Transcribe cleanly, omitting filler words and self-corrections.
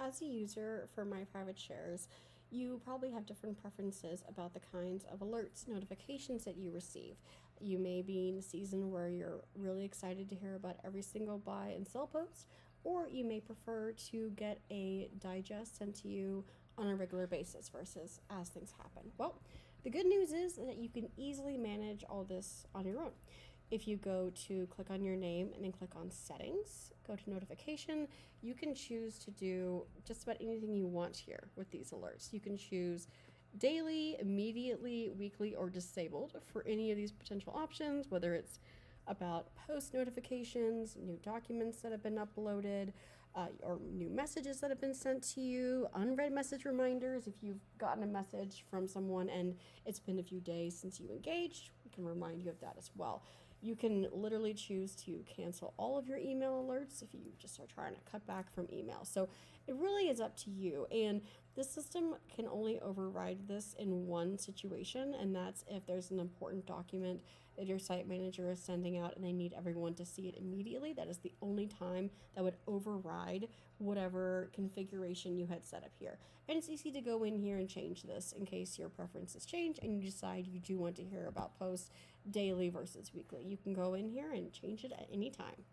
as a user for My Private Shares, you probably have different preferences about the kinds of alerts, notifications that you receive. You may be in a season where you're really excited to hear about every single buy and sell post, or you may prefer to get a digest sent to you on a regular basis versus as things happen. Well, the good news is that you can easily manage all this on your own. If you go to click on your name and then click on settings, go to notification, you can choose to do just about anything you want here with these alerts. You can choose daily, immediately, weekly, or disabled for any of these potential options, whether it's about post notifications, new documents that have been uploaded, or new messages that have been sent to you, unread message reminders. If you've gotten a message from someone and it's been a few days since you engaged, we can remind you of that as well. You can literally choose to cancel all of your email alerts if you just are trying to cut back from email. So it really is up to you. And the system can only override this in one situation, and that's if there's an important document that your site manager is sending out and they need everyone to see it immediately. That is the only time that would override whatever configuration you had set up here. And it's easy to go in here and change this in case your preferences change and you decide you do want to hear about posts daily versus weekly. You can go in here and change it at any time.